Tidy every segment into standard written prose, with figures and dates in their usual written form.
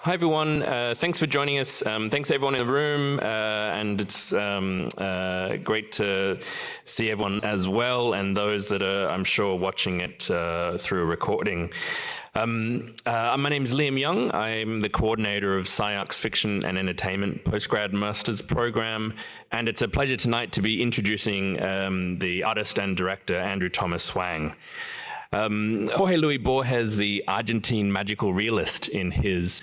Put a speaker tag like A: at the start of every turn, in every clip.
A: Hi everyone, thanks for joining us. Thanks to everyone in the room, and it's great to see everyone as well, and those that are, I'm sure, watching it through a recording. My name is Liam Young. I'm the coordinator of SCI-Arc's Fiction and Entertainment Postgrad Master's Program, and it's a pleasure tonight to be introducing the artist and director, Andrew Thomas Huang. Jorge Luis Borges, the Argentine magical realist, in his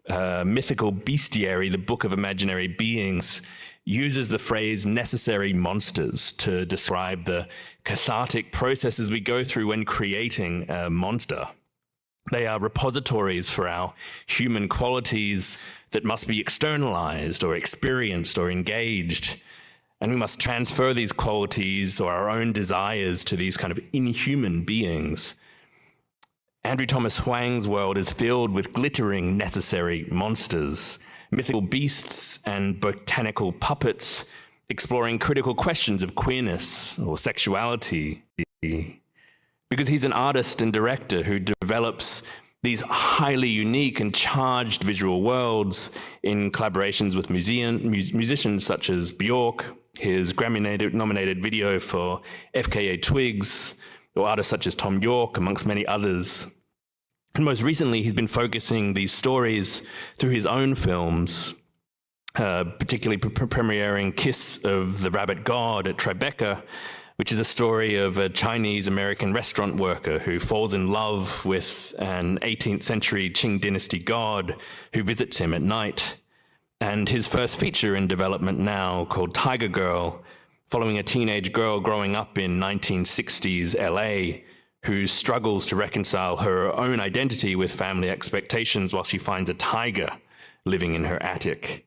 A: mythical bestiary, The Book of Imaginary Beings, uses the phrase necessary monsters to describe the cathartic processes we go through when creating a monster. They are repositories for our human qualities that must be externalized or experienced or engaged. And we must transfer these qualities or our own desires to these kind of inhuman beings. Andrew Thomas Huang's world is filled with glittering necessary monsters, mythical beasts and botanical puppets, exploring critical questions of queerness or sexuality. Because he's an artist and director who develops these highly unique and charged visual worlds in collaborations with musicians such as Björk, his Grammy-nominated video for FKA Twigs, or artists such as Tom York, amongst many others. And most recently, he's been focusing these stories through his own films, particularly premiering Kiss of the Rabbit God at Tribeca, which is a story of a Chinese-American restaurant worker who falls in love with an 18th century Qing dynasty god who visits him at night. And his first feature in development now, called Tiger Girl, following a teenage girl growing up in 1960s LA who struggles to reconcile her own identity with family expectations while she finds a tiger living in her attic.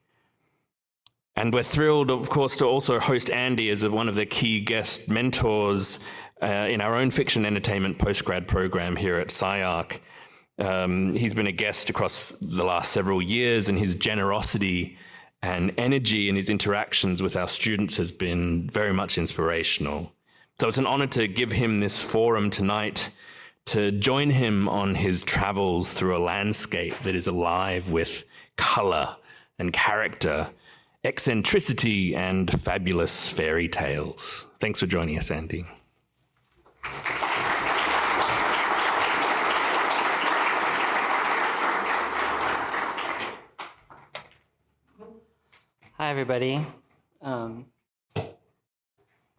A: And we're thrilled, of course, to also host Andy as one of the key guest mentors in our own fiction entertainment postgrad program here at SCI-Arc. He's been a guest across the last several years, and his generosity and energy in his interactions with our students has been very much inspirational. So it's an honor to give him this forum tonight, to join him on his travels through a landscape that is alive with color and character, eccentricity, and fabulous fairy tales. Thanks for joining us, Andy.
B: Hi, everybody.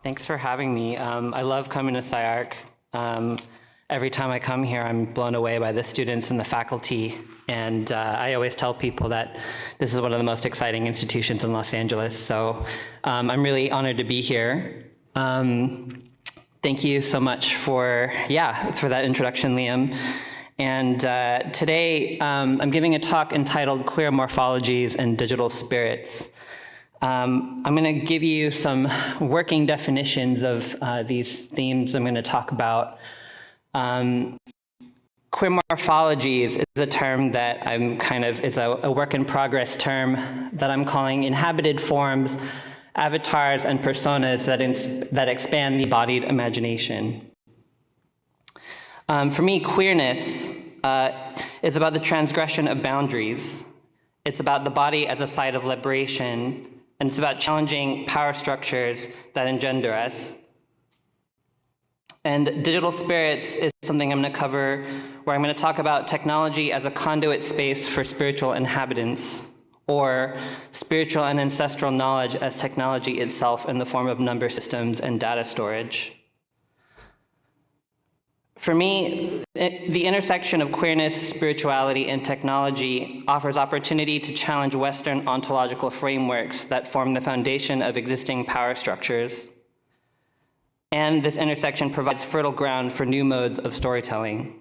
B: Thanks for having me. I love coming to SCI-Arc. Every time I come here, I'm blown away by the students and the faculty. And I always tell people that this is one of the most exciting institutions in Los Angeles. So I'm really honored to be here. Thank you so much for that introduction, Liam. And today I'm giving a talk entitled Queer Morphologies and Digital Spirits. I'm going to give you some working definitions of these themes I'm going to talk about. Queer morphologies is a term that it's a work in progress term that I'm calling inhabited forms, avatars, and personas that expand the embodied imagination. For me, queerness is about the transgression of boundaries. It's about the body as a site of liberation, and it's about challenging power structures that engender us. And digital spirits is something I'm going to cover, where I'm going to talk about technology as a conduit space for spiritual inhabitants, or spiritual and ancestral knowledge as technology itself in the form of number systems and data storage. For me, the intersection of queerness, spirituality, and technology offers opportunity to challenge Western ontological frameworks that form the foundation of existing power structures. And this intersection provides fertile ground for new modes of storytelling.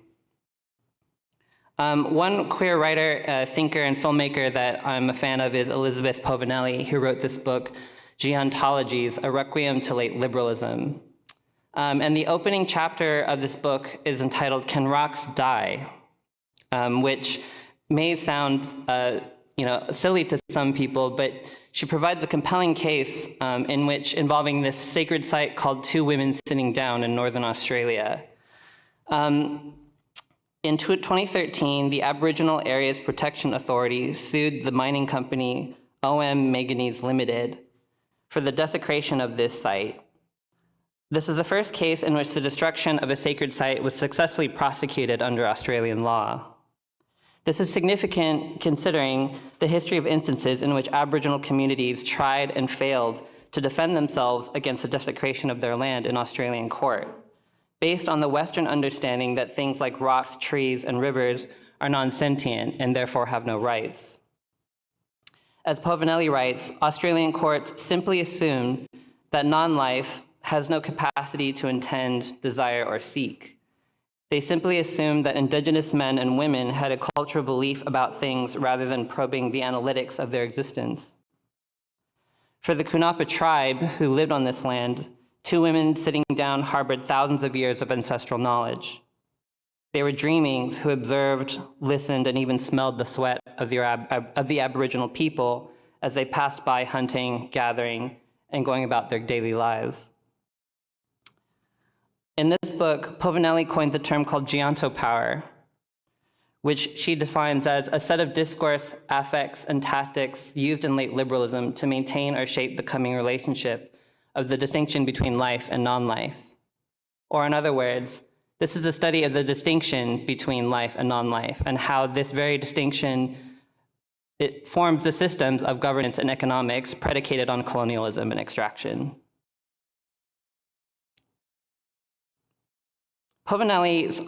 B: One queer writer, thinker, and filmmaker that I'm a fan of is Elizabeth Povinelli, who wrote this book, Ontologies, A Requiem to Late Liberalism. And the opening chapter of this book is entitled Can Rocks Die? Which may sound silly to some people, but she provides a compelling case involving this sacred site called Two Women Sitting Down in Northern Australia. In 2013, the Aboriginal Areas Protection Authority sued the mining company OM Manganese Limited for the desecration of this site. This is the first case in which the destruction of a sacred site was successfully prosecuted under Australian law. This is significant considering the history of instances in which Aboriginal communities tried and failed to defend themselves against the desecration of their land in Australian court, based on the Western understanding that things like rocks, trees, and rivers are non-sentient and therefore have no rights. As Povinelli writes, Australian courts simply assume that non-life has no capacity to intend, desire, or seek. They simply assumed that Indigenous men and women had a cultural belief about things rather than probing the analytics of their existence. For the Queerness tribe who lived on this land, two women sitting down harbored thousands of years of ancestral knowledge. They were dreamings who observed, listened, and even smelled the sweat of the Aboriginal people as they passed by hunting, gathering, and going about their daily lives. In this book, Povinelli coins a term called geontopower, which she defines as a set of discourse, affects, and tactics used in late liberalism to maintain or shape the coming relationship of the distinction between life and non-life. Or in other words, this is a study of the distinction between life and non-life and how this very distinction, it forms the systems of governance and economics predicated on colonialism and extraction. Povinelli's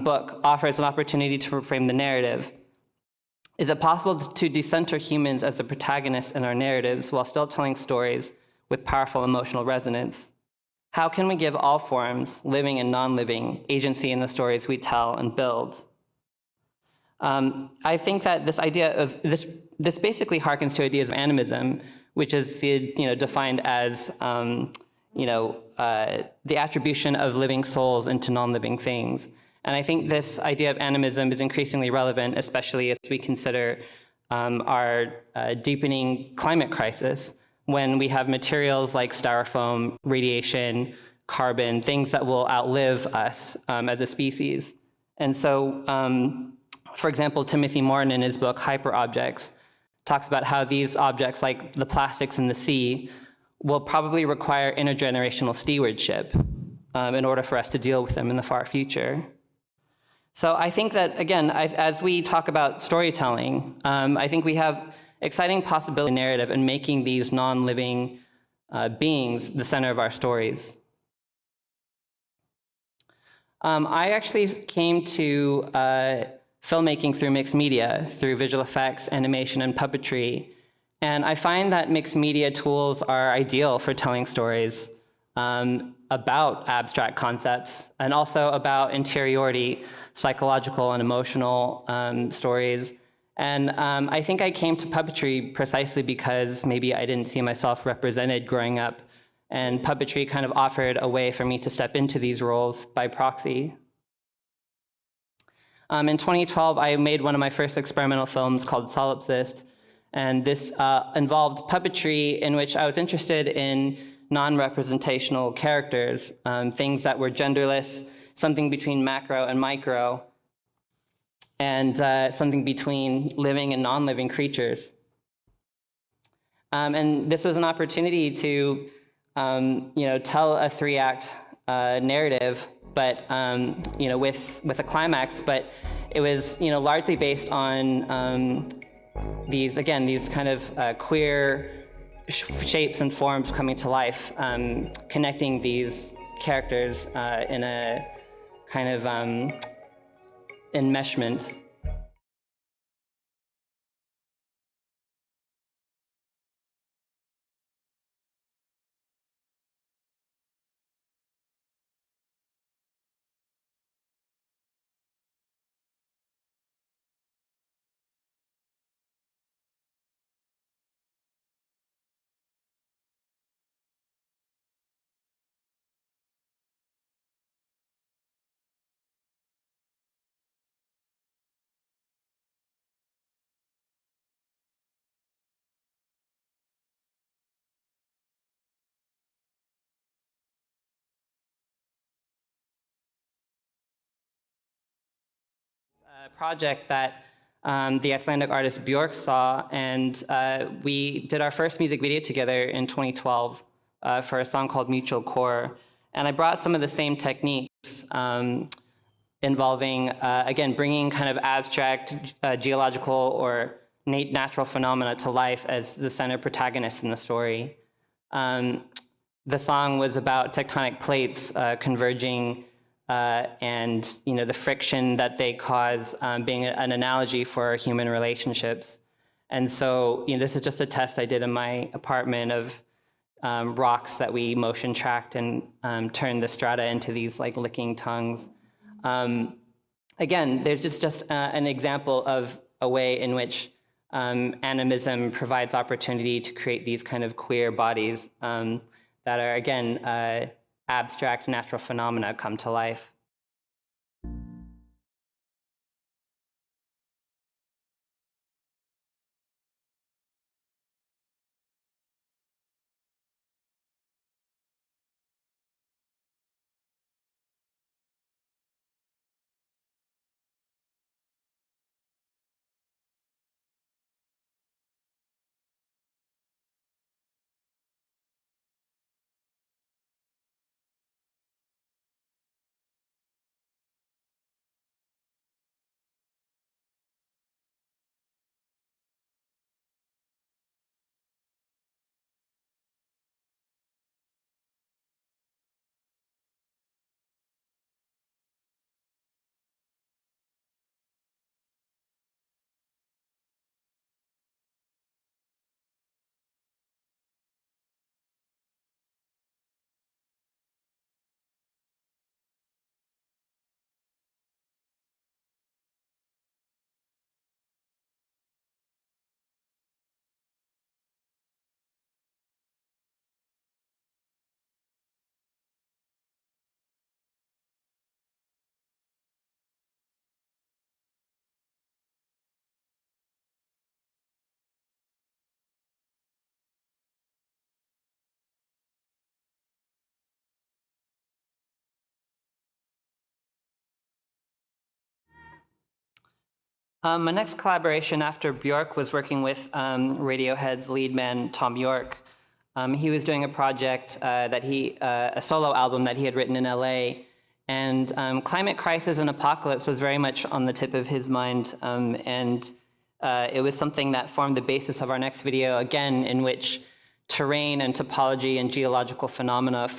B: book offers an opportunity to reframe the narrative. Is it possible to decenter humans as the protagonists in our narratives while still telling stories with powerful emotional resonance? How can we give all forms, living and non-living, agency in the stories we tell and build? I think that this idea of this basically harkens to ideas of animism, which is defined as the attribution of living souls into non-living things. And I think this idea of animism is increasingly relevant, especially as we consider our deepening climate crisis, when we have materials like styrofoam, radiation, carbon, things that will outlive us as a species. And so, for example, Timothy Morton in his book, Hyperobjects, talks about how these objects, like the plastics in the sea, will probably require intergenerational stewardship in order for us to deal with them in the far future. So I think that, again, as we talk about storytelling, I think we have exciting possibility in narrative and making these non-living beings the center of our stories. I actually came to filmmaking through mixed media, through visual effects, animation, and puppetry. And I find that mixed media tools are ideal for telling stories about abstract concepts and also about interiority, psychological and emotional stories. And I think I came to puppetry precisely because maybe I didn't see myself represented growing up, and puppetry kind of offered a way for me to step into these roles by proxy. In 2012, I made one of my first experimental films called Solipsist, and this involved puppetry in which I was interested in non-representational characters, things that were genderless, something between macro and micro, and something between living and non-living creatures. And this was an opportunity to tell a three-act narrative, but with a climax, but it was largely based on these kind of queer shapes and forms coming to life, connecting these characters in a kind of enmeshment. project that the Icelandic artist Björk saw, and we did our first music video together in 2012 for a song called Mutual Core. And I brought some of the same techniques involving, again, bringing kind of abstract geological or natural phenomena to life as the center protagonist in the story. The song was about tectonic plates converging and the friction that they cause being an analogy for human relationships. And so this is just a test I did in my apartment of rocks that we motion tracked and turned the strata into these like licking tongues. Again, there's just an example of a way in which animism provides opportunity to create these kind of queer bodies that are, again, abstract natural phenomena come to life. My next collaboration after Björk was working with Radiohead's lead man, Tom York. He was doing a project a solo album that he had written in LA. And climate crisis and apocalypse was very much on the tip of his mind. It was something that formed the basis of our next video, again, in which terrain and topology and geological phenomena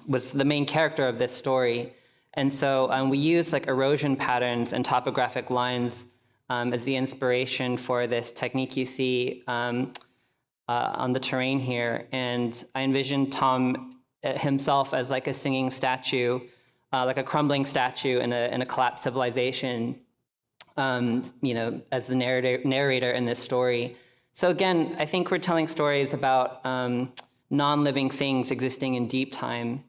B: was the main character of this story. And so we used like erosion patterns and topographic lines as the inspiration for this technique you see on the terrain here. And I envisioned Tom himself as like a singing statue, like a crumbling statue in a collapsed civilization, as the narrator in this story. So again, I think we're telling stories about non-living things existing in deep time.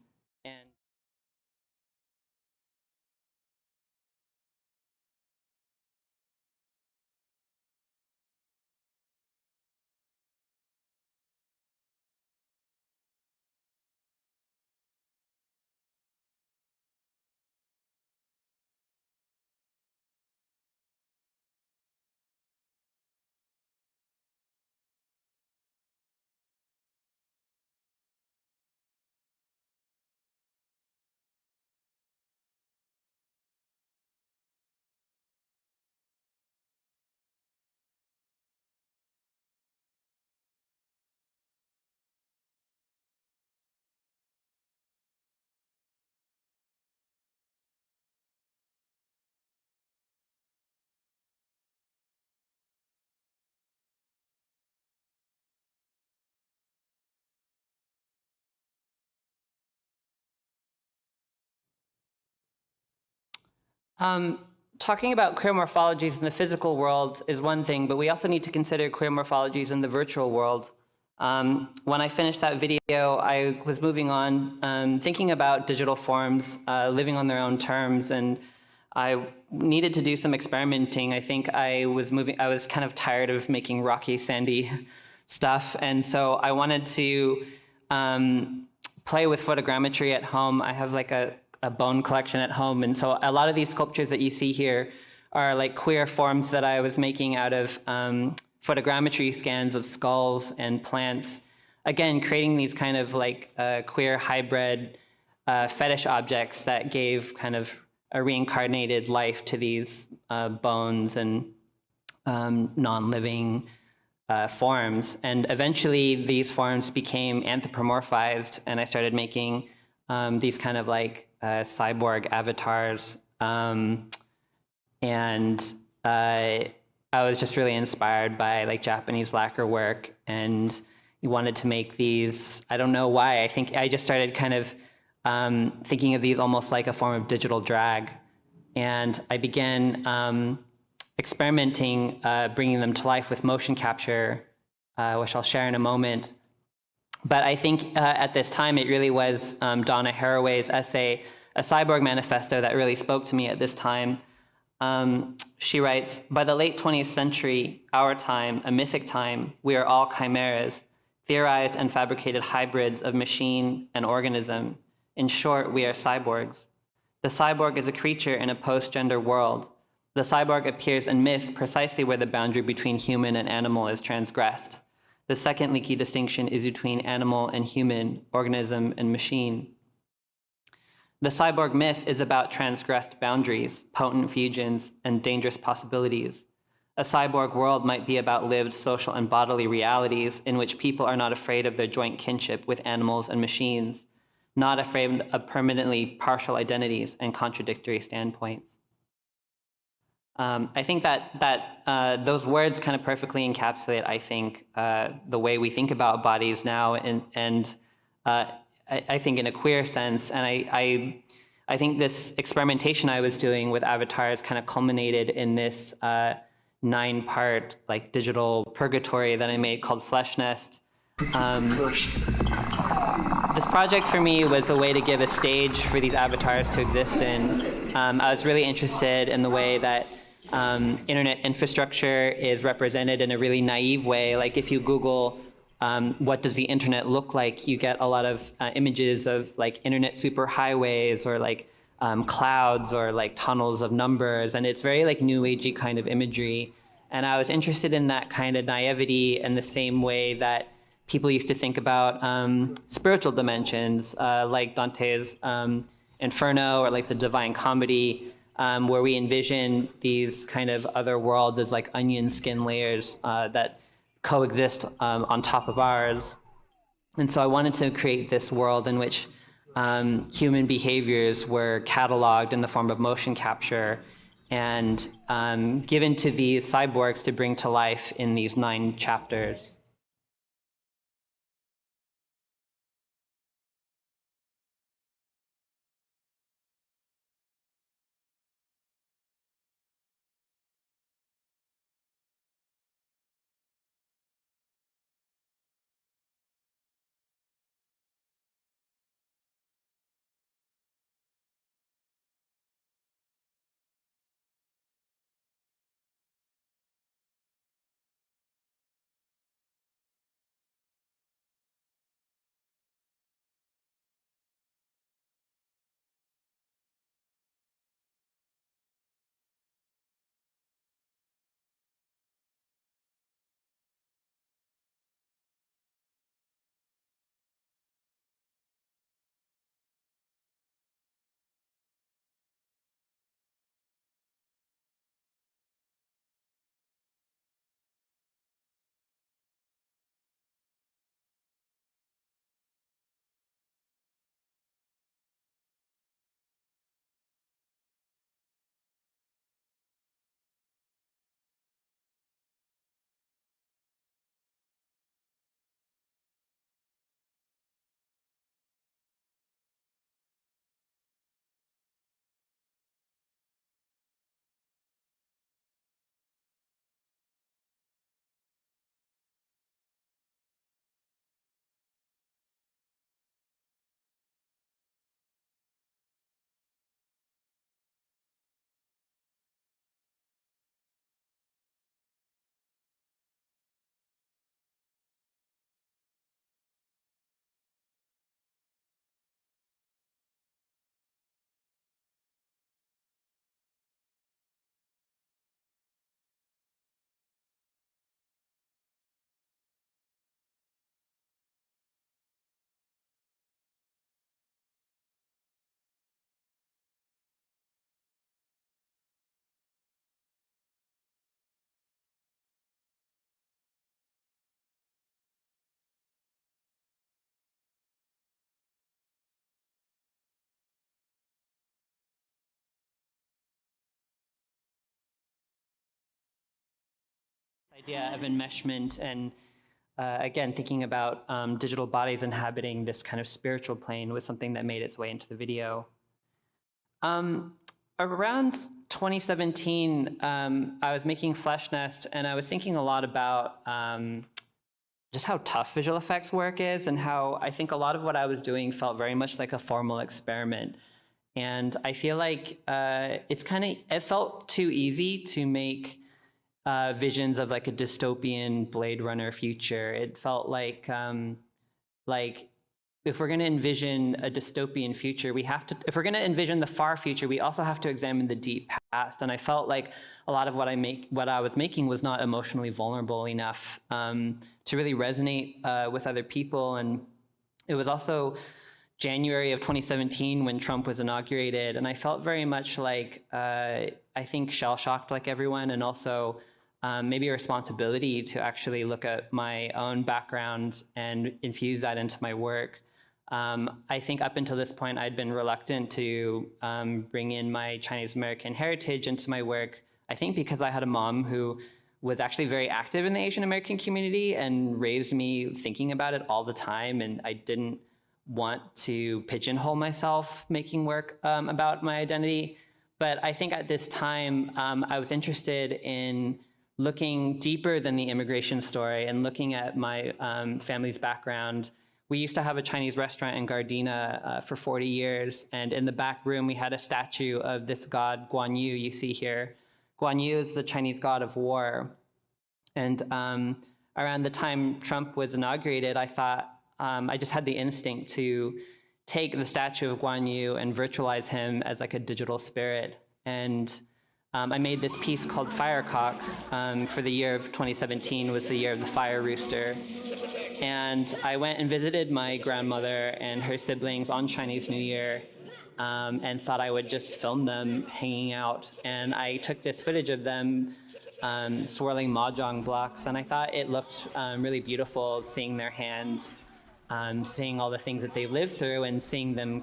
B: Talking about queer morphologies in the physical world is one thing, but we also need to consider queer morphologies in the virtual world. When I finished that video, I was moving on, thinking about digital forms living on their own terms, and I needed to do some experimenting. I think I was kind of tired of making rocky, sandy stuff, and so I wanted to play with photogrammetry at home. I have like a bone collection at home, and so a lot of these sculptures that you see here are like queer forms that I was making out of photogrammetry scans of skulls and plants. Again, creating these kind of like queer hybrid fetish objects that gave kind of a reincarnated life to these bones and non-living forms. And eventually these forms became anthropomorphized, and I started making these kind of like cyborg avatars. And I was just really inspired by like Japanese lacquer work, and wanted to make these. I don't know why. I think I just started kind of thinking of these almost like a form of digital drag. And I began experimenting, bringing them to life with motion capture, which I'll share in a moment. But I think at this time, it really was Donna Haraway's essay, A Cyborg Manifesto, that really spoke to me at this time. She writes, by the late 20th century, our time, a mythic time, we are all chimeras, theorized and fabricated hybrids of machine and organism. In short, we are cyborgs. The cyborg is a creature in a post-gender world. The cyborg appears in myth precisely where the boundary between human and animal is transgressed. The second leaky distinction is between animal and human, organism and machine. The cyborg myth is about transgressed boundaries, potent fusions, and dangerous possibilities. A cyborg world might be about lived social and bodily realities in which people are not afraid of their joint kinship with animals and machines, not afraid of permanently partial identities and contradictory standpoints. I think that those words kind of perfectly encapsulate, I think, the way we think about bodies now, and I think in a queer sense. And I think this experimentation I was doing with avatars kind of culminated in this 9-part like digital purgatory that I made called Flesh Nest. This project for me was a way to give a stage for these avatars to exist in. I was really interested in the way that internet infrastructure is represented in a really naive way. Like if you Google what does the internet look like, you get a lot of images of like internet superhighways or like clouds or like tunnels of numbers, and it's very like new agey kind of imagery. And I was interested in that kind of naivety in the same way that people used to think about spiritual dimensions, like Dante's Inferno or like the Divine Comedy, where we envision these kind of other worlds as like onion skin layers that coexist on top of ours. And so I wanted to create this world in which human behaviors were cataloged in the form of motion capture and given to these cyborgs to bring to life in these 9 chapters. idea of enmeshment and again, thinking about digital bodies inhabiting this kind of spiritual plane was something that made its way into the video. Around 2017, I was making Flesh Nest, and I was thinking a lot about just how tough visual effects work is, and how I think a lot of what I was doing felt very much like a formal experiment. And I feel like it felt too easy to make visions of like a dystopian Blade Runner future. It felt like if we're going to envision a dystopian future, if we're going to envision the far future, we also have to examine the deep past. And I felt like a lot of what I was making was not emotionally vulnerable enough to really resonate with other people. And it was also January of 2017 when Trump was inaugurated, and I felt very much like, I think, shell-shocked like everyone, and also maybe a responsibility to actually look at my own background and infuse that into my work. I think up until this point, I'd been reluctant to bring in my Chinese American heritage into my work, I think because I had a mom who was actually very active in the Asian American community and raised me thinking about it all the time, and I didn't want to pigeonhole myself making work about my identity. But I think at this time, I was interested in looking deeper than the immigration story and looking at my family's background. We used to have a Chinese restaurant in Gardena for 40 years, and in the back room we had a statue of this god Guan Yu you see here. Guan Yu is the Chinese god of war. And around the time Trump was inaugurated, I thought, I just had the instinct to take the statue of Guan Yu and virtualize him as like a digital spirit. And I made this piece called Firecock for the year of 2017, was the year of the fire rooster. And I went and visited my grandmother and her siblings on Chinese New Year and thought I would just film them hanging out. And I took this footage of them swirling mahjong blocks, and I thought it looked really beautiful, seeing their hands, seeing all the things that they lived through, and seeing them.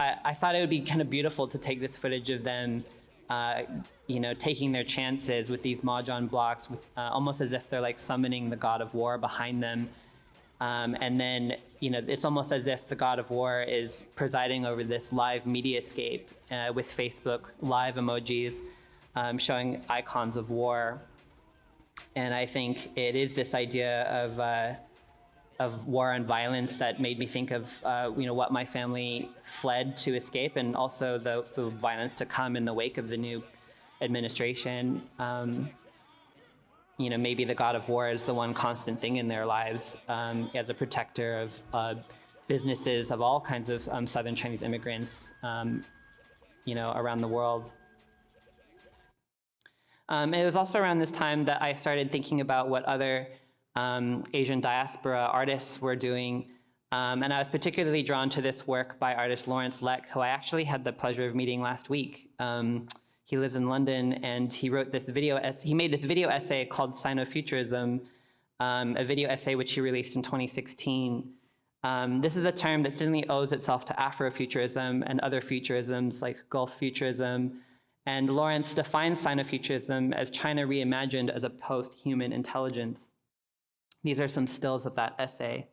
B: I thought it would be kind of beautiful to take this footage of them taking their chances with these mahjong blocks, with almost as if they're like summoning the god of war behind them. And then, it's almost as if the god of war is presiding over this live mediascape with Facebook live emojis showing icons of war. And I think it is this idea of war and violence that made me think of what my family fled to escape, and also the violence to come in the wake of the new administration. Maybe the god of war is the one constant thing in their lives, as a protector of businesses of all kinds of Southern Chinese immigrants, around the world. It was also around this time that I started thinking about what other Asian diaspora artists were doing. And I was particularly drawn to this work by artist Lawrence Leck, who I actually had the pleasure of meeting last week. He lives in London, and he wrote this he made this video essay called Sino-Futurism, a video essay which he released in 2016. This is a term that certainly owes itself to Afrofuturism and other futurisms like Gulf futurism. And Lawrence defines Sino-Futurism as China reimagined as a post-human intelligence. These are some stills of that essay.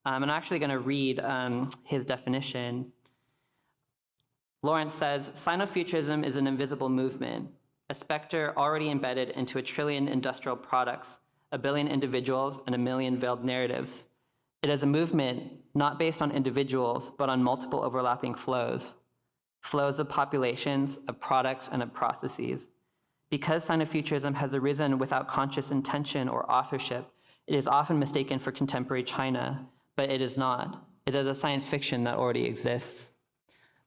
B: I'm actually going to read his definition. Lawrence says, Sino-Futurism is an invisible movement, a specter already embedded into 1 trillion industrial products, 1 billion individuals, and 1 million veiled narratives. It is a movement not based on individuals, but on multiple overlapping flows of populations, of products, and of processes. Because Sino-Futurism has arisen without conscious intention or authorship, it is often mistaken for contemporary China, but it is not. It is a science fiction that already exists.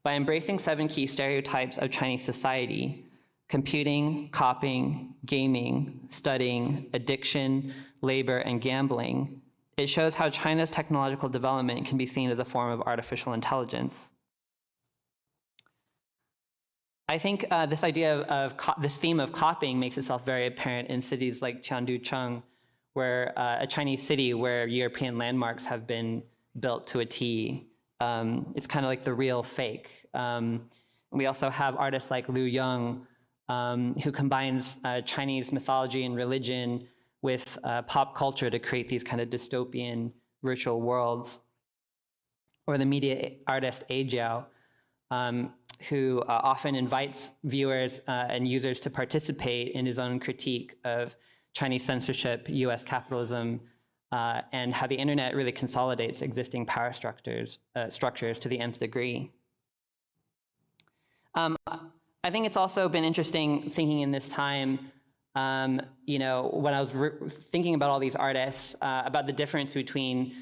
B: By embracing 7 key stereotypes of Chinese society, computing, copying, gaming, studying, addiction, labor, and gambling, it shows how China's technological development can be seen as a form of artificial intelligence. I think this idea of this theme of copying makes itself very apparent in cities like Chengdu, where a Chinese city where European landmarks have been built to a T. It's kind of like the real fake. We also have artists like Liu Yang, who combines Chinese mythology and religion with pop culture to create these kind of dystopian virtual worlds. Or the media artist A Jiao, who often invites viewers and users to participate in his own critique of Chinese censorship, US capitalism, and how the internet really consolidates existing power structures to the nth degree. I think it's also been interesting thinking in this time, you know, when I was thinking about all these artists, about the difference between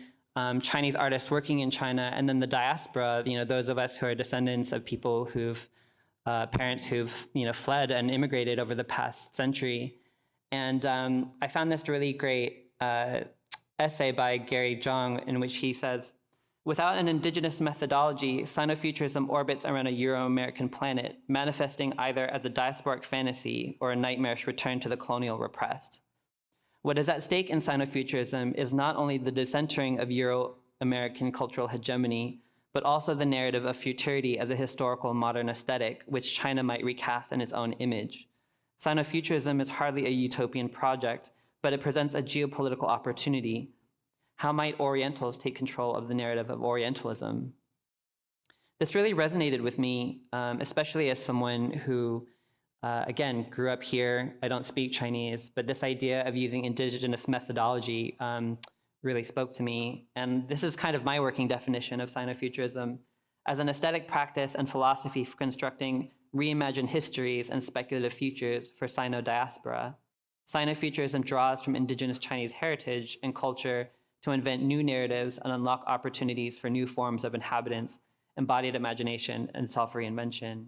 B: Chinese artists working in China and then the diaspora, you know, those of us who are descendants of people who've, parents who've, you know, fled and immigrated over the past century. And I found this really great essay by Gary Zhang in which he says, without an indigenous methodology, Sinofuturism orbits around a Euro-American planet, manifesting either as a diasporic fantasy or a nightmarish return to the colonial repressed. What is at stake in Sinofuturism is not only the decentering of Euro-American cultural hegemony, but also the narrative of futurity as a historical modern aesthetic, which China might recast in its own image. Sinofuturism is hardly a utopian project, but it presents a geopolitical opportunity. How might Orientals take control of the narrative of Orientalism? This really resonated with me, especially as someone who again, grew up here. I don't speak Chinese, but this idea of using indigenous methodology really spoke to me. And this is kind of my working definition of Sinofuturism as an aesthetic practice and philosophy for constructing reimagined histories and speculative futures for Sino-diaspora. Sinofuturism draws from indigenous Chinese heritage and culture to invent new narratives and unlock opportunities for new forms of inhabitants, embodied imagination, and self-reinvention.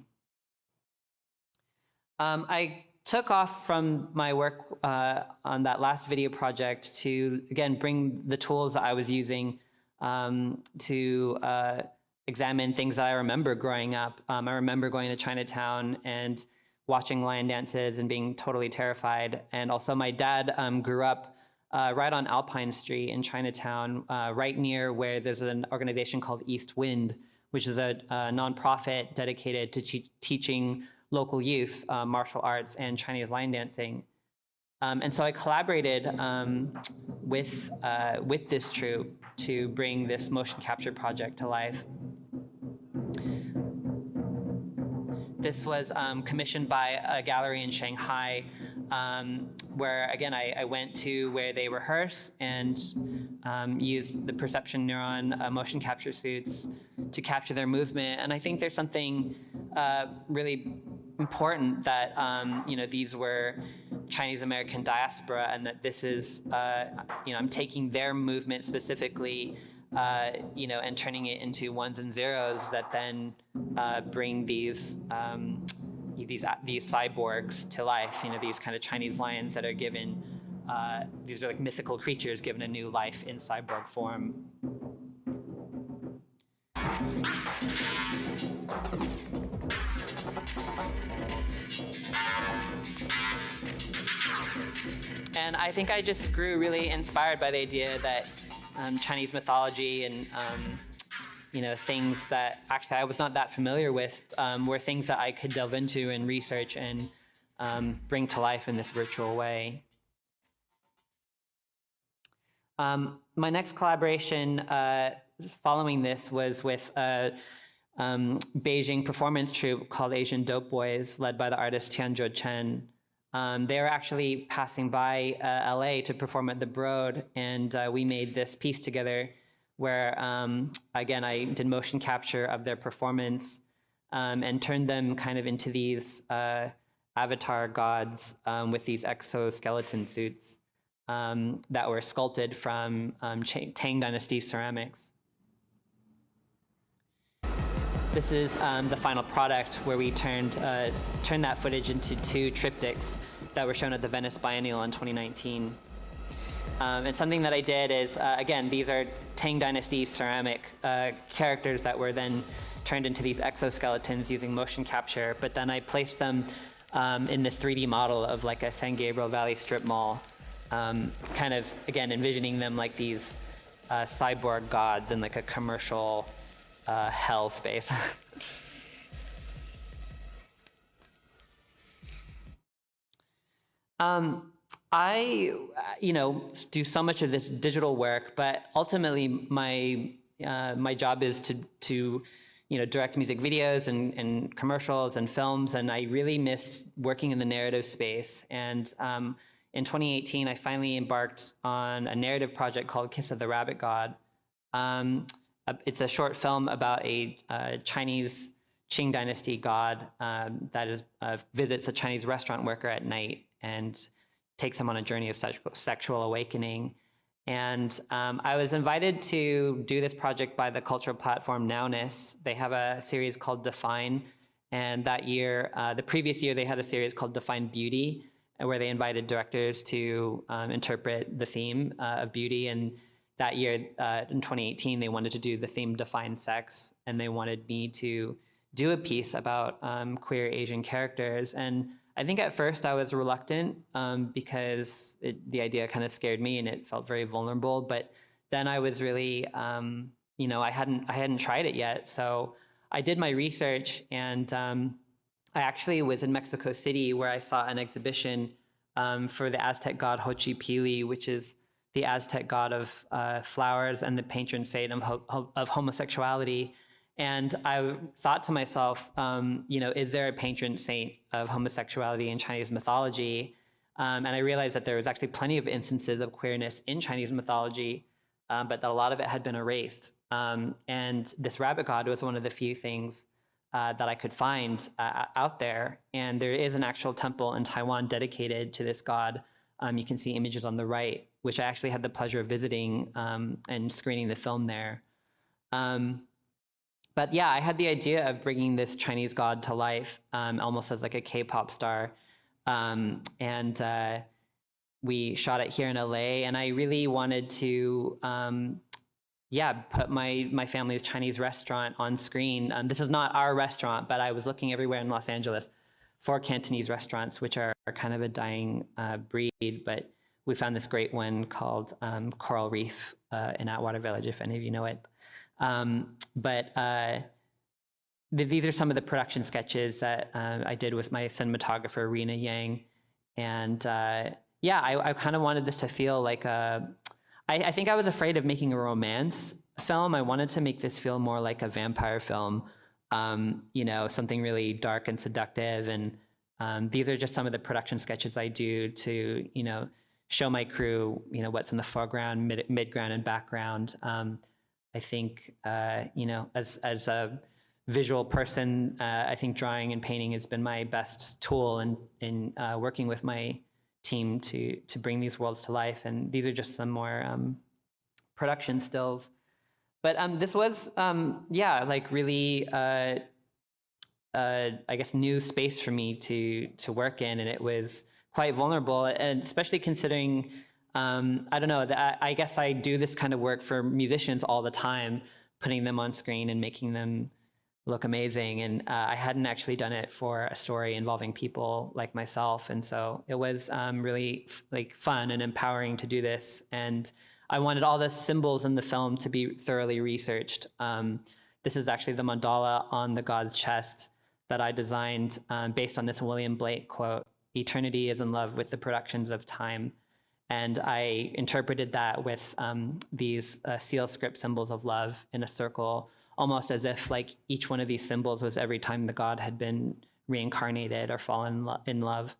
B: I took off from my work on that last video project to, again, bring the tools that I was using to examine things that I remember growing up. I remember going to Chinatown and watching lion dances and being totally terrified. And also my dad grew up right on Alpine Street in Chinatown, right near where there's an organization called East Wind, which is a nonprofit dedicated to teaching local youth martial arts and Chinese line dancing. And so I collaborated with this troupe to bring this motion capture project to life. This was commissioned by a gallery in Shanghai, where, again, I went to where they rehearse and used the perception neuron motion capture suits to capture their movement. And I think there's something really important that, you know, these were Chinese American diaspora, and that this is, you know, I'm taking their movement specifically, you know, and turning it into ones and zeros that then bring these cyborgs to life. You know, these kind of Chinese lions that are given, these are like mythical creatures given a new life in cyborg form. And I think I just grew really inspired by the idea that Chinese mythology and you know, things that actually I was not that familiar with were things that I could delve into and research and bring to life in this virtual way. My next collaboration following this was with a Beijing performance troupe called Asian Dope Boys, led by the artist Tianzhou Chen. They were actually passing by LA to perform at the Broad, and we made this piece together where, again, I did motion capture of their performance and turned them kind of into these avatar gods with these exoskeleton suits that were sculpted from Tang Dynasty ceramics. This is the final product where we turned that footage into 2 triptychs that were shown at the Venice Biennial in 2019. And something that I did is, again, these are Tang Dynasty ceramic characters that were then turned into these exoskeletons using motion capture, but then I placed them in this 3D model of like a San Gabriel Valley strip mall, kind of, again, envisioning them like these cyborg gods in like a commercial hell space. I, do so much of this digital work, but ultimately my job is to direct music videos and commercials and films, and I really miss working in the narrative space. And in 2018, I finally embarked on a narrative project called Kiss of the Rabbit God. It's a short film about a Chinese Qing dynasty god that visits a Chinese restaurant worker at night and takes him on a journey of sexual awakening. And I was invited to do this project by the cultural platform Nowness. They have a series called Define. And that year, the previous year, they had a series called Define Beauty, where they invited directors to interpret the theme of beauty. And that year, in 2018, they wanted to do the theme Define Sex. And they wanted me to do a piece about queer Asian characters. And I think at first I was reluctant because the idea kind of scared me and it felt very vulnerable. But then I was really, I hadn't tried it yet. So I did my research, and I actually was in Mexico City, where I saw an exhibition for the Aztec god Xochipilli, which is the Aztec god of flowers and the patron saint of homosexuality. And I thought to myself, is there a patron saint of homosexuality in Chinese mythology? And I realized that there was actually plenty of instances of queerness in Chinese mythology, but that a lot of it had been erased. And this rabbit god was one of the few things that I could find out there. And there is an actual temple in Taiwan dedicated to this god. You can see images on the right, which I actually had the pleasure of visiting and screening the film there. But yeah, I had the idea of bringing this Chinese god to life, almost as like a K-pop star. And we shot it here in LA, and I really wanted to, put my family's Chinese restaurant on screen. This is not our restaurant, but I was looking everywhere in Los Angeles for Cantonese restaurants, which are kind of a dying breed. But we found this great one called Coral Reef in Atwater Village, if any of you know it. These are some of the production sketches that I did with my cinematographer, Rena Yang. And I kind of wanted this to feel like I think I was afraid of making a romance film. I wanted to make this feel more like a vampire film, something really dark and seductive. And these are just some of the production sketches I do to, show my crew, what's in the foreground, midground, and background. I think, as a visual person, I think drawing and painting has been my best tool in working with my team to bring these worlds to life. And these are just some more production stills. But this was, really, I guess, new space for me to work in, and it was quite vulnerable, and especially considering. I don't know, I guess I do this kind of work for musicians all the time, putting them on screen and making them look amazing. And I hadn't actually done it for a story involving people like myself. And so it was really fun and empowering to do this. And I wanted all the symbols in the film to be thoroughly researched. This is actually the mandala on the god's chest that I designed based on this William Blake quote, "Eternity is in love with the productions of time." And I interpreted that with these seal script symbols of love in a circle, almost as if each one of these symbols was every time the god had been reincarnated or fallen in love.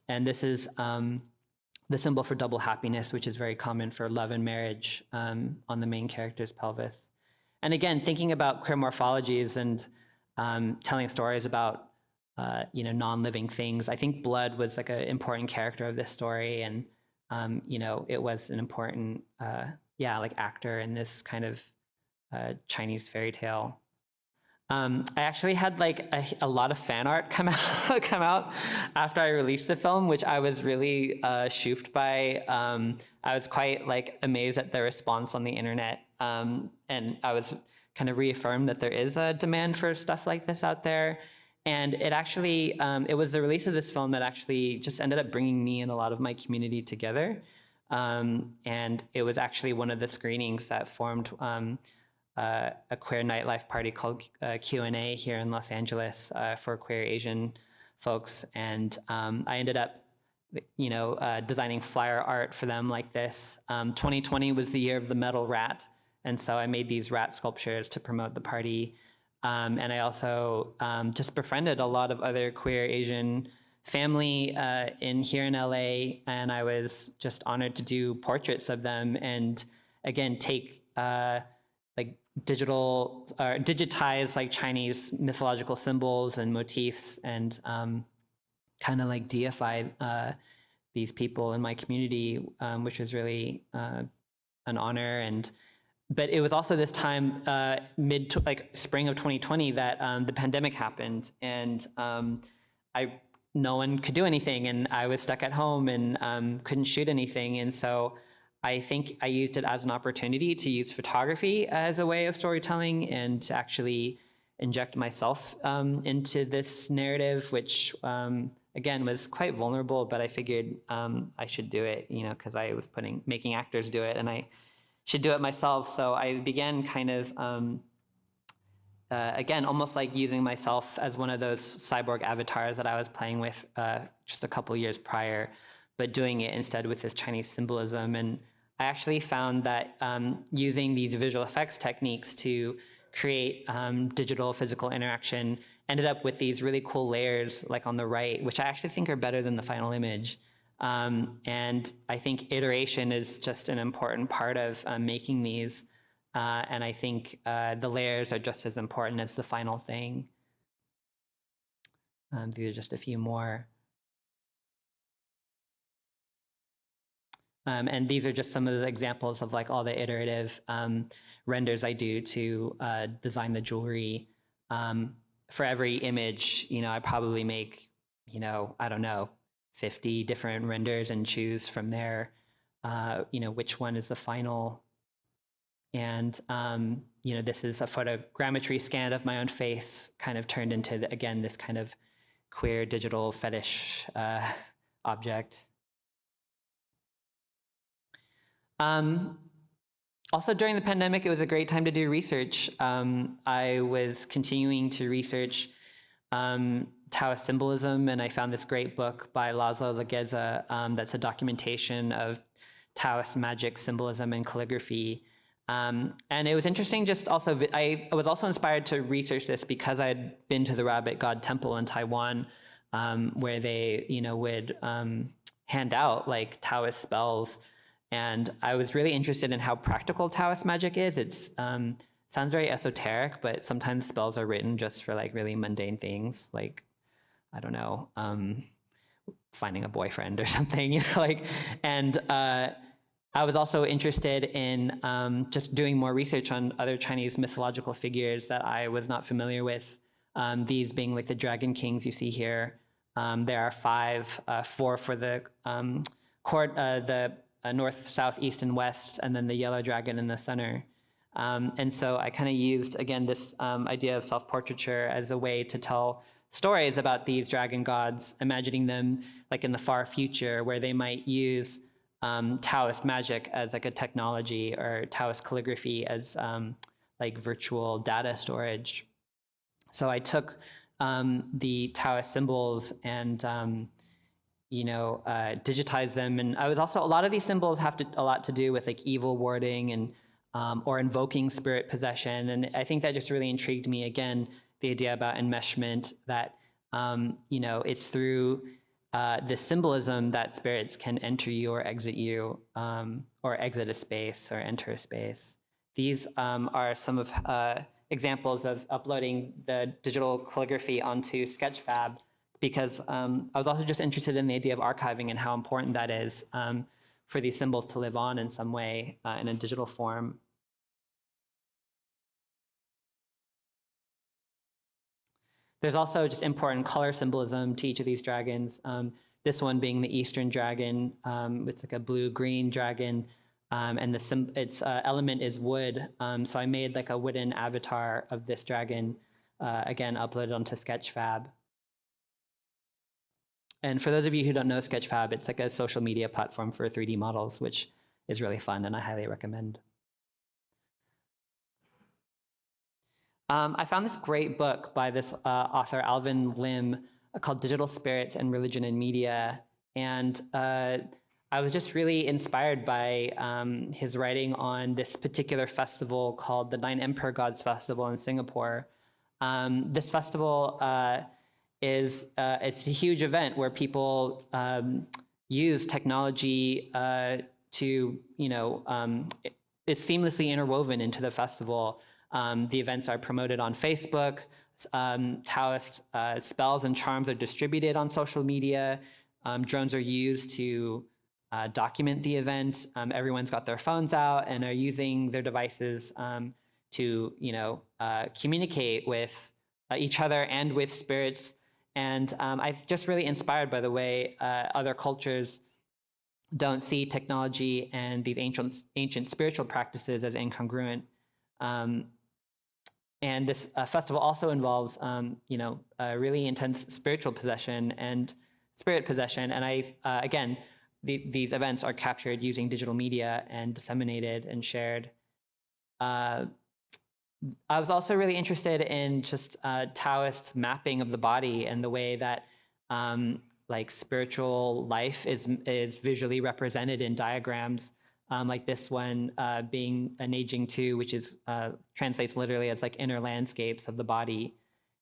B: And this is the symbol for double happiness, which is very common for love and marriage on the main character's pelvis. And again, thinking about queer morphologies and telling stories about non-living things, I think blood was an important character of this story. And it was an important, actor in this kind of Chinese fairy tale. I actually had a lot of fan art come out after I released the film, which I was really shoofed by. I was quite amazed at the response on the internet, and I was kind of reaffirmed that there is a demand for stuff like this out there. And it actually, it was the release of this film that actually just ended up bringing me and a lot of my community together. And it was actually one of the screenings that formed a queer nightlife party called Q&A here in Los Angeles for queer Asian folks. And I ended up designing flyer art for them like this. 2020 was the year of the metal rat. And so I made these rat sculptures to promote the party. And I also just befriended a lot of other queer Asian family here in LA. And I was just honored to do portraits of them and again, take like digitize like Chinese mythological symbols and motifs and kind of like deify these people in my community, which was really an honor. But it was also this time, spring of 2020, that the pandemic happened, and no one could do anything, and I was stuck at home and couldn't shoot anything. And so I think I used it as an opportunity to use photography as a way of storytelling and to actually inject myself into this narrative, which again was quite vulnerable, but I figured I should do it, because I was making actors do it, and I should do it myself. So I began kind of, again, almost like using myself as one of those cyborg avatars that I was playing with just a couple years prior, but doing it instead with this Chinese symbolism. And I actually found that using these visual effects techniques to create digital physical interaction ended up with these really cool layers, like on the right, which I actually think are better than the final image. And I think iteration is just an important part of making these. And I think the layers are just as important as the final thing. These are just a few more. And these are just some of the examples of like all the iterative renders I do to design the jewelry. For every image, I probably make, I don't know, 50 different renders and choose from there, which one is the final. And, this is a photogrammetry scan of my own face, kind of turned into, again, this kind of queer digital fetish object. Also, during the pandemic, it was a great time to do research. I was continuing to research Taoist symbolism, and I found this great book by Laszlo Legeza that's a documentation of Taoist magic, symbolism, and calligraphy. And it was interesting just also, I was also inspired to research this because I had been to the Rabbit God Temple in Taiwan, where they, would hand out like Taoist spells. And I was really interested in how practical Taoist magic is. It's sounds very esoteric, but sometimes spells are written just for like really mundane things, like, I don't know, finding a boyfriend or something, and I was also interested in just doing more research on other Chinese mythological figures that I was not familiar with, these being like the dragon kings you see here. There are 5, 4 for the court, the north, south, east, and west, and then the yellow dragon in the center. And so I kind of used, again, this idea of self-portraiture as a way to tell stories about these dragon gods, imagining them like in the far future, where they might use Taoist magic as like a technology, or Taoist calligraphy as like virtual data storage. So I took the Taoist symbols and digitize them. And I was also, a lot of these symbols have a lot to do with like evil warding and or invoking spirit possession. And I think that just really intrigued me. Again, the idea about enmeshment, that it's through the symbolism that spirits can enter you or exit you, or exit a space or enter a space. These are some of examples of uploading the digital calligraphy onto Sketchfab, because I was also just interested in the idea of archiving and how important that is for these symbols to live on in some way in a digital form. There's also just important color symbolism to each of these dragons. This one being the Eastern dragon. It's like a blue-green dragon, and its element is wood. So I made like a wooden avatar of this dragon, again, uploaded onto Sketchfab. And for those of you who don't know Sketchfab, it's like a social media platform for 3D models, which is really fun, and I highly recommend. I found this great book by this author, Alvin Lim, called Digital Spirits and Religion and Media. And I was just really inspired by his writing on this particular festival called the Nine Emperor Gods Festival in Singapore. This festival it's a huge event where people use technology to, it's seamlessly interwoven into the festival. The events are promoted on Facebook. Taoist spells and charms are distributed on social media. Drones are used to document the event. Everyone's got their phones out and are using their devices to, communicate with each other and with spirits. And I'm just really inspired by the way other cultures don't see technology and these ancient spiritual practices as incongruent. And this festival also involves, a really intense spiritual possession and spirit possession. And again, these events are captured using digital media and disseminated and shared. I was also really interested in just Taoist mapping of the body and the way that spiritual life is visually represented in diagrams, like this one being an aging two, which is translates literally as like inner landscapes of the body.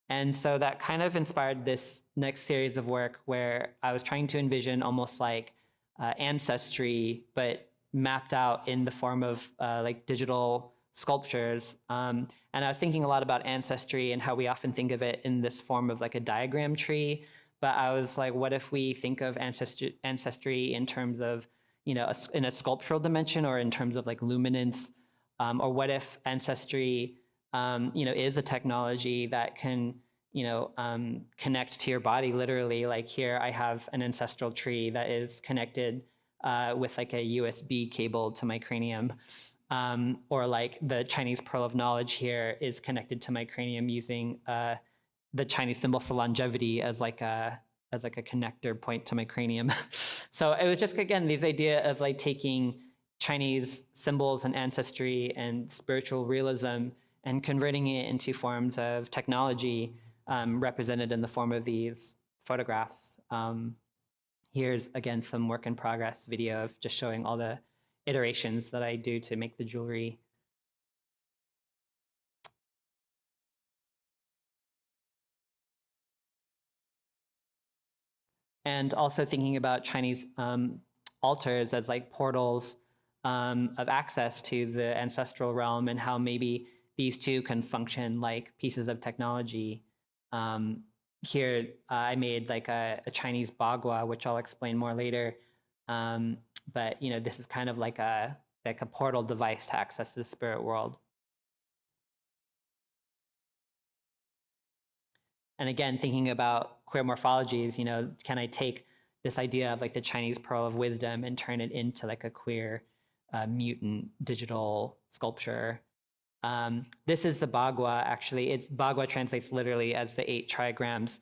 B: And so that kind of inspired this next series of work where I was trying to envision almost like ancestry, but mapped out in the form of like digital sculptures. And I was thinking a lot about ancestry and how we often think of it in this form of like a diagram tree. But I was like, what if we think of ancestry in terms of, in a sculptural dimension or in terms of like luminance? Or what if ancestry, is a technology that can, connect to your body literally? Like here I have an ancestral tree that is connected with like a USB cable to my cranium. Or like the Chinese pearl of knowledge here is connected to my cranium using the Chinese symbol for longevity as like a connector point to my cranium. So it was just, again, this idea of like taking Chinese symbols and ancestry and spiritual realism and converting it into forms of technology represented in the form of these photographs. Here's, again, some work in progress video of just showing all the iterations that I do to make the jewelry. And also thinking about Chinese altars as like portals of access to the ancestral realm and how maybe these two can function like pieces of technology. Here I made like a Chinese bagua, which I'll explain more later. But this is kind of like a portal device to access the spirit world. And again, thinking about queer morphologies, can I take this idea of like the Chinese pearl of wisdom and turn it into like a queer mutant digital sculpture? This is the bagua, actually. Bagua translates literally as the 8 trigrams,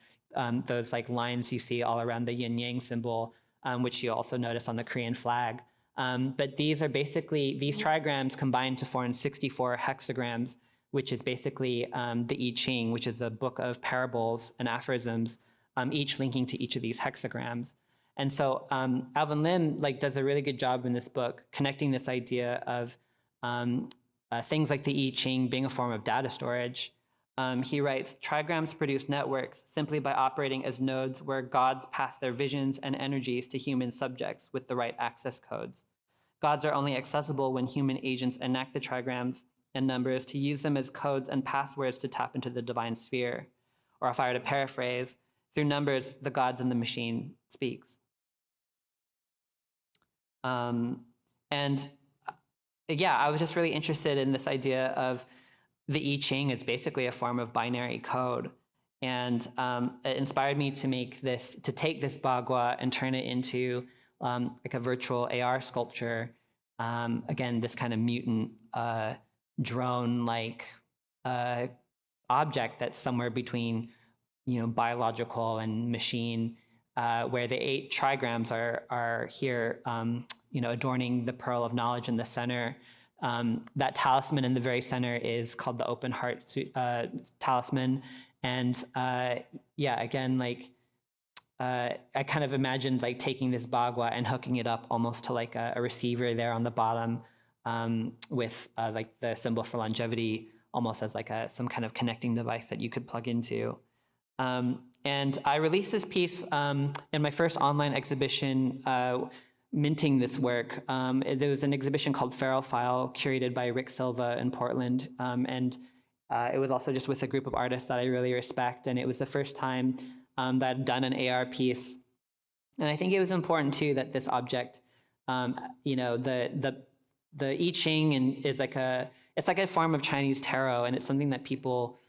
B: those like lines you see all around the yin-yang symbol, which you also notice on the Korean flag. But these are basically, these trigrams combine to form 64 hexagrams, which is basically the I Ching, which is a book of parables and aphorisms, each linking to each of these hexagrams. And so Alvin Lim does a really good job in this book connecting this idea of things like the I Ching being a form of data storage. He writes, trigrams produce networks simply by operating as nodes where gods pass their visions and energies to human subjects with the right access codes. Gods are only accessible when human agents enact the trigrams and numbers to use them as codes and passwords to tap into the divine sphere. Or if I were to paraphrase, through numbers, the gods and the machine speaks. Yeah, I was just really interested in this idea of the I Ching. It's basically a form of binary code. And it inspired me to take this bagua and turn it into like a virtual AR sculpture. Again, this kind of mutant drone-like object that's somewhere between, biological and machine, where the 8 trigrams are here, adorning the pearl of knowledge in the center. That talisman in the very center is called the open heart talisman. And yeah, again, I kind of imagined like taking this bagua and hooking it up almost to like a receiver there on the bottom, with like the symbol for longevity, almost as like some kind of connecting device that you could plug into. And I released this piece in my first online exhibition, minting this work. There was an exhibition called Feral File, curated by Rick Silva in Portland. And it was also just with a group of artists that I really respect. And it was the first time that I'd done an AR piece. And I think it was important too that this object, you know, the I Ching is like it's like a form of Chinese tarot, and it's something that people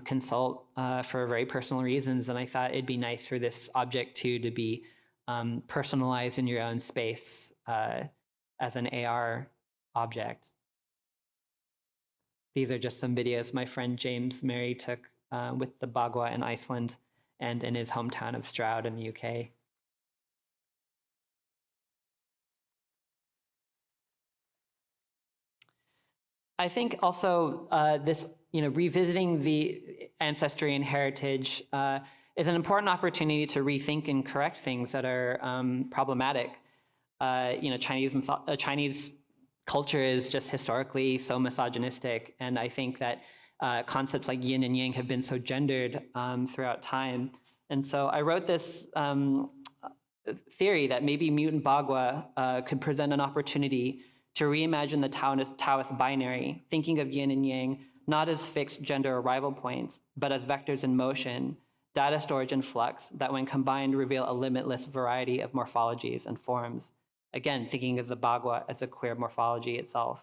B: consult for very personal reasons. And I thought it'd be nice for this object too to be personalized in your own space as an AR object. These are just some videos my friend James Mary took with the bagua in Iceland and in his hometown of Stroud in the UK. I think also this, you know, revisiting the ancestry and heritage is an important opportunity to rethink and correct things that are problematic. You know, Chinese culture is just historically so misogynistic, and I think that concepts like yin and yang have been so gendered throughout time. And so I wrote this theory that maybe mutant bagua could present an opportunity to reimagine the Taoist binary, thinking of yin and yang not as fixed gender arrival points, but as vectors in motion, data storage and flux that when combined reveal a limitless variety of morphologies and forms. Again, thinking of the bagua as a queer morphology itself.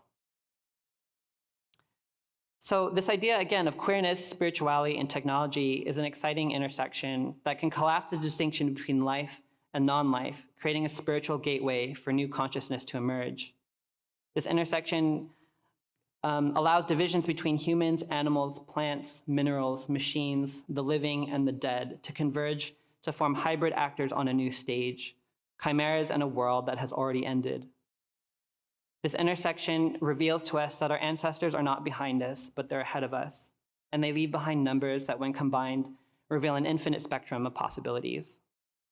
B: So this idea, again, of queerness, spirituality, and technology is an exciting intersection that can collapse the distinction between life and non-life, creating a spiritual gateway for new consciousness to emerge. This intersection allows divisions between humans, animals, plants, minerals, machines, the living, and the dead to converge to form hybrid actors on a new stage, chimeras in a world that has already ended. This intersection reveals to us that our ancestors are not behind us, but they're ahead of us, and they leave behind numbers that, when combined, reveal an infinite spectrum of possibilities.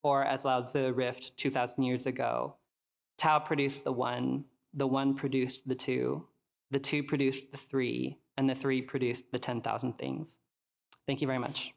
B: Or, as Lao Tzu riffed 2,000 years ago, Tao produced the one produced the two produced the three, and the three produced the 10,000 things. Thank you very much.